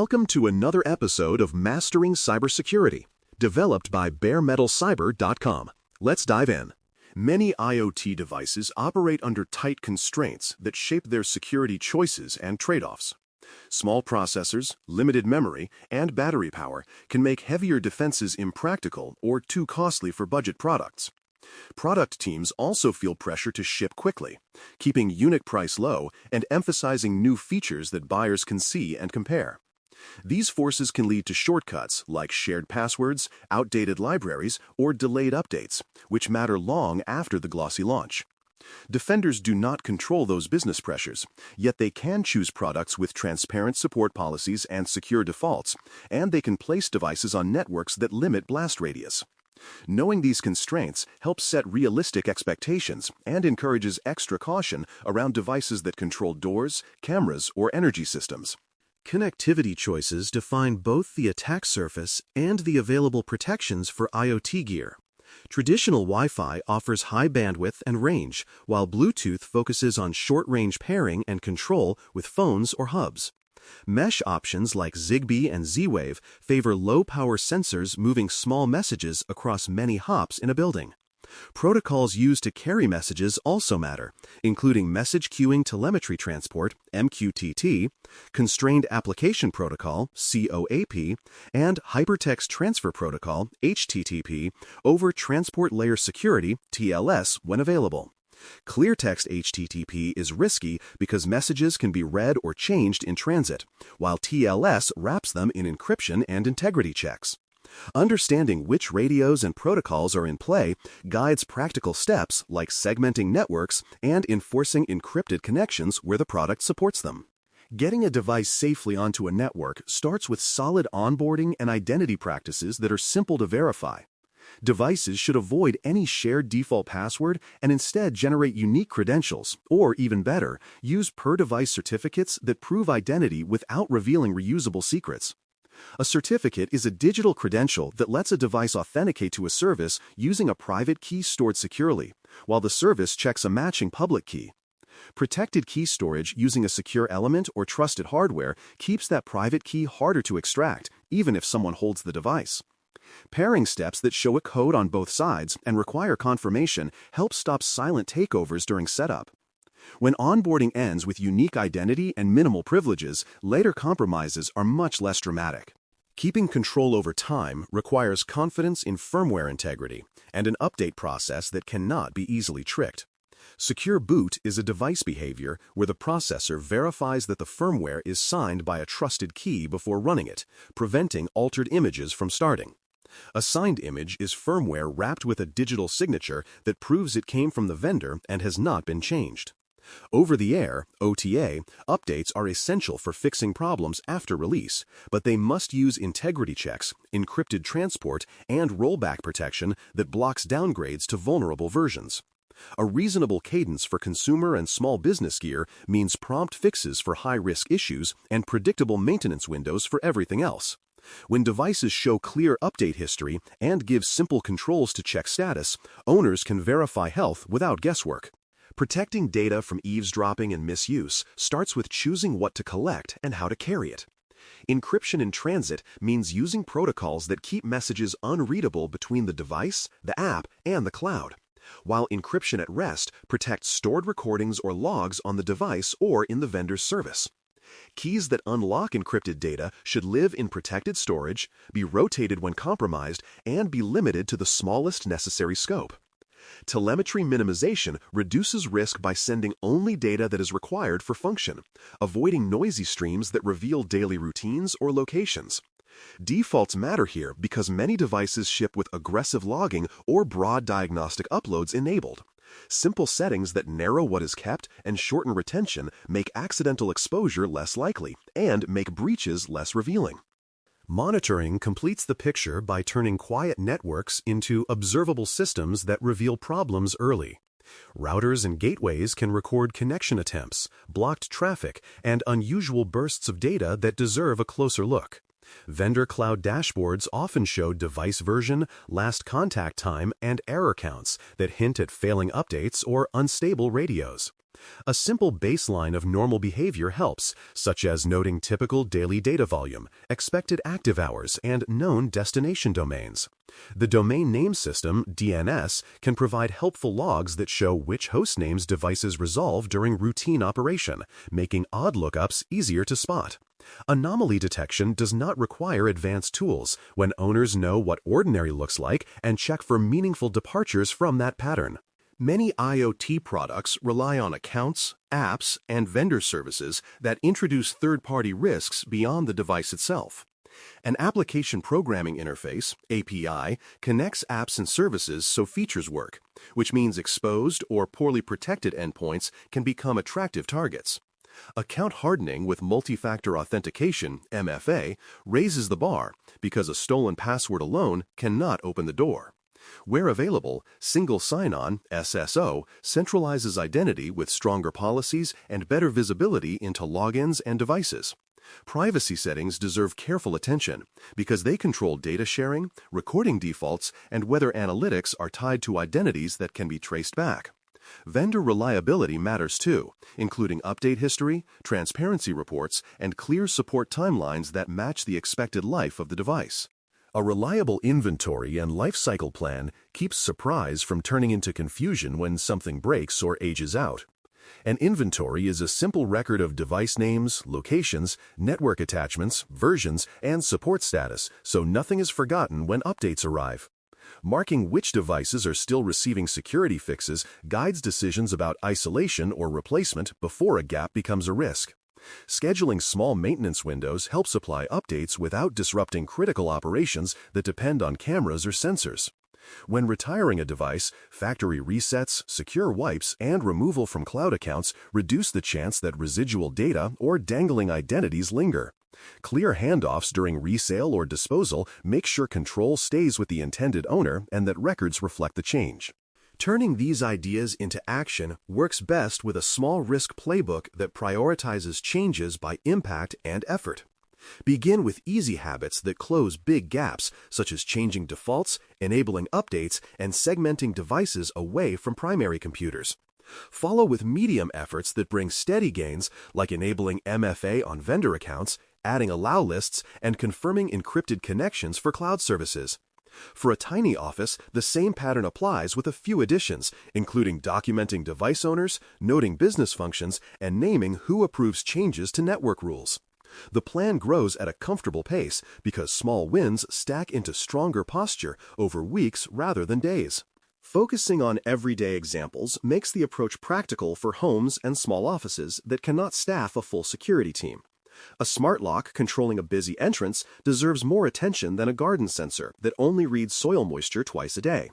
Welcome to another episode of Mastering Cybersecurity, developed by baremetalcyber.com. Let's dive in. Many IoT devices operate under tight constraints that shape their security choices and trade-offs. Small processors, limited memory, and battery power can make heavier defenses impractical or too costly for budget products. Product teams also feel pressure to ship quickly, keeping unit price low and emphasizing new features that buyers can see and compare. These forces can lead to shortcuts like shared passwords, outdated libraries, or delayed updates, which matter long after the glossy launch. Defenders do not control those business pressures, yet they can choose products with transparent support policies and secure defaults, and they can place devices on networks that limit blast radius. Knowing these constraints helps set realistic expectations and encourages extra caution around devices that control doors, cameras, or energy systems. Connectivity choices define both the attack surface and the available protections for IoT gear. Traditional Wi-Fi offers high bandwidth and range, while Bluetooth focuses on short-range pairing and control with phones or hubs. Mesh options like Zigbee and Z-Wave favor low-power sensors moving small messages across many hops in a building. Protocols used to carry messages also matter, including Message Queuing Telemetry Transport, MQTT, Constrained Application Protocol, COAP, and Hypertext Transfer Protocol, HTTP, over Transport Layer Security, TLS, when available. Cleartext HTTP is risky because messages can be read or changed in transit, while TLS wraps them in encryption and integrity checks. Understanding which radios and protocols are in play guides practical steps like segmenting networks and enforcing encrypted connections where the product supports them. Getting a device safely onto a network starts with solid onboarding and identity practices that are simple to verify. Devices should avoid any shared default password and instead generate unique credentials, or even better, use per-device certificates that prove identity without revealing reusable secrets. A certificate is a digital credential that lets a device authenticate to a service using a private key stored securely, while the service checks a matching public key. Protected key storage using a secure element or trusted hardware keeps that private key harder to extract, even if someone holds the device. Pairing steps that show a code on both sides and require confirmation help stop silent takeovers during setup. When onboarding ends with unique identity and minimal privileges, later compromises are much less dramatic. Keeping control over time requires confidence in firmware integrity and an update process that cannot be easily tricked. Secure boot is a device behavior where the processor verifies that the firmware is signed by a trusted key before running it, preventing altered images from starting. A signed image is firmware wrapped with a digital signature that proves it came from the vendor and has not been changed. Over-the-air, OTA, updates are essential for fixing problems after release, but they must use integrity checks, encrypted transport, and rollback protection that blocks downgrades to vulnerable versions. A reasonable cadence for consumer and small business gear means prompt fixes for high-risk issues and predictable maintenance windows for everything else. When devices show clear update history and give simple controls to check status, owners can verify health without guesswork. Protecting data from eavesdropping and misuse starts with choosing what to collect and how to carry it. Encryption in transit means using protocols that keep messages unreadable between the device, the app, and the cloud, while encryption at rest protects stored recordings or logs on the device or in the vendor's service. Keys that unlock encrypted data should live in protected storage, be rotated when compromised, and be limited to the smallest necessary scope. Telemetry minimization reduces risk by sending only data that is required for function, avoiding noisy streams that reveal daily routines or locations. Defaults matter here because many devices ship with aggressive logging or broad diagnostic uploads enabled. Simple settings that narrow what is kept and shorten retention make accidental exposure less likely and make breaches less revealing. Monitoring completes the picture by turning quiet networks into observable systems that reveal problems early. Routers and gateways can record connection attempts, blocked traffic, and unusual bursts of data that deserve a closer look. Vendor cloud dashboards often show device version, last contact time, and error counts that hint at failing updates or unstable radios. A simple baseline of normal behavior helps, such as noting typical daily data volume, expected active hours, and known destination domains. The Domain Name System, DNS, can provide helpful logs that show which host names devices resolve during routine operation, making odd lookups easier to spot. Anomaly detection does not require advanced tools when owners know what ordinary looks like and check for meaningful departures from that pattern. Many IoT products rely on accounts, apps, and vendor services that introduce third-party risks beyond the device itself. An application programming interface, API, connects apps and services so features work, which means exposed or poorly protected endpoints can become attractive targets. Account hardening with multi-factor authentication, MFA, raises the bar because a stolen password alone cannot open the door. Where available, single sign-on, SSO, centralizes identity with stronger policies and better visibility into logins and devices. Privacy settings deserve careful attention because they control data sharing, recording defaults, and whether analytics are tied to identities that can be traced back. Vendor reliability matters too, including update history, transparency reports, and clear support timelines that match the expected life of the device. A reliable inventory and lifecycle plan keeps surprise from turning into confusion when something breaks or ages out. An inventory is a simple record of device names, locations, network attachments, versions, and support status, so nothing is forgotten when updates arrive. Marking which devices are still receiving security fixes guides decisions about isolation or replacement before a gap becomes a risk. Scheduling small maintenance windows helps apply updates without disrupting critical operations that depend on cameras or sensors. When retiring a device, factory resets, secure wipes, and removal from cloud accounts reduce the chance that residual data or dangling identities linger. Clear handoffs during resale or disposal make sure control stays with the intended owner and that records reflect the change. Turning these ideas into action works best with a small risk playbook that prioritizes changes by impact and effort. Begin with easy habits that close big gaps, such as changing defaults, enabling updates, and segmenting devices away from primary computers. Follow with medium efforts that bring steady gains, like enabling MFA on vendor accounts, adding allow lists, and confirming encrypted connections for cloud services. For a tiny office, the same pattern applies with a few additions, including documenting device owners, noting business functions, and naming who approves changes to network rules. The plan grows at a comfortable pace because small wins stack into stronger posture over weeks rather than days. Focusing on everyday examples makes the approach practical for homes and small offices that cannot staff a full security team. A smart lock controlling a busy entrance deserves more attention than a garden sensor that only reads soil moisture twice a day.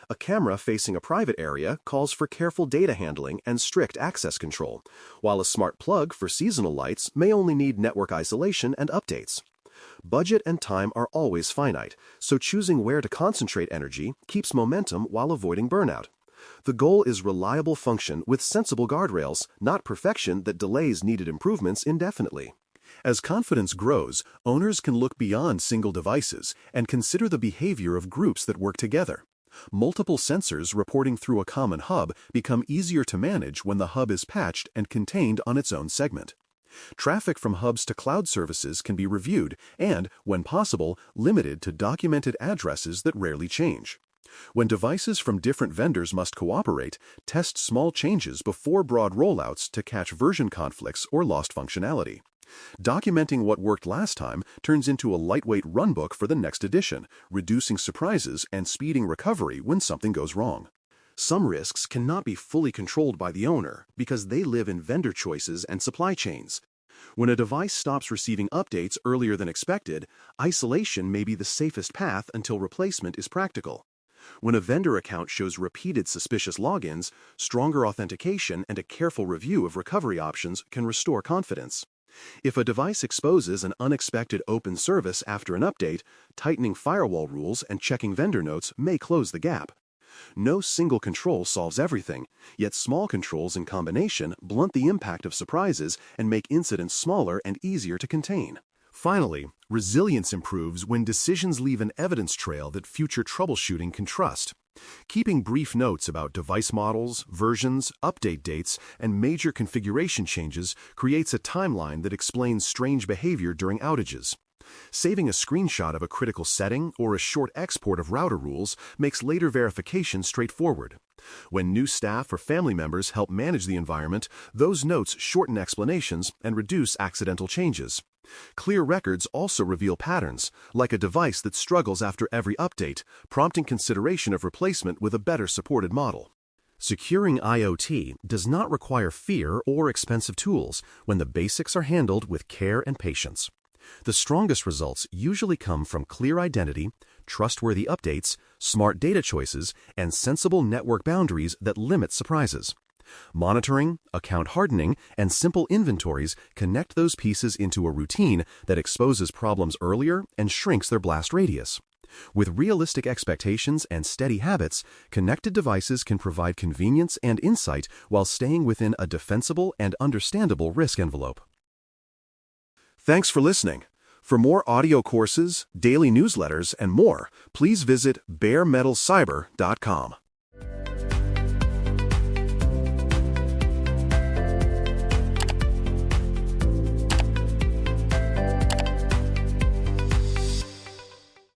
A camera facing a private area calls for careful data handling and strict access control, while a smart plug for seasonal lights may only need network isolation and updates. Budget and time are always finite, so choosing where to concentrate energy keeps momentum while avoiding burnout. The goal is reliable function with sensible guardrails, not perfection that delays needed improvements indefinitely. As confidence grows, owners can look beyond single devices and consider the behavior of groups that work together. Multiple sensors reporting through a common hub become easier to manage when the hub is patched and contained on its own segment. Traffic from hubs to cloud services can be reviewed and, when possible, limited to documented addresses that rarely change. When devices from different vendors must cooperate, test small changes before broad rollouts to catch version conflicts or lost functionality. Documenting what worked last time turns into a lightweight runbook for the next edition, reducing surprises and speeding recovery when something goes wrong. Some risks cannot be fully controlled by the owner because they live in vendor choices and supply chains. When a device stops receiving updates earlier than expected, isolation may be the safest path until replacement is practical. When a vendor account shows repeated suspicious logins, stronger authentication and a careful review of recovery options can restore confidence. If a device exposes an unexpected open service after an update, tightening firewall rules and checking vendor notes may close the gap. No single control solves everything, yet small controls in combination blunt the impact of surprises and make incidents smaller and easier to contain. Finally, resilience improves when decisions leave an evidence trail that future troubleshooting can trust. Keeping brief notes about device models, versions, update dates, and major configuration changes creates a timeline that explains strange behavior during outages. Saving a screenshot of a critical setting or a short export of router rules makes later verification straightforward. When new staff or family members help manage the environment, those notes shorten explanations and reduce accidental changes. Clear records also reveal patterns, like a device that struggles after every update, prompting consideration of replacement with a better supported model. Securing IoT does not require fear or expensive tools when the basics are handled with care and patience. The strongest results usually come from clear identity, trustworthy updates, smart data choices, and sensible network boundaries that limit surprises. Monitoring, account hardening, and simple inventories connect those pieces into a routine that exposes problems earlier and shrinks their blast radius. With realistic expectations and steady habits, connected devices can provide convenience and insight while staying within a defensible and understandable risk envelope. Thanks for listening. For more audio courses, daily newsletters, and more, please visit baremetalcyber.com.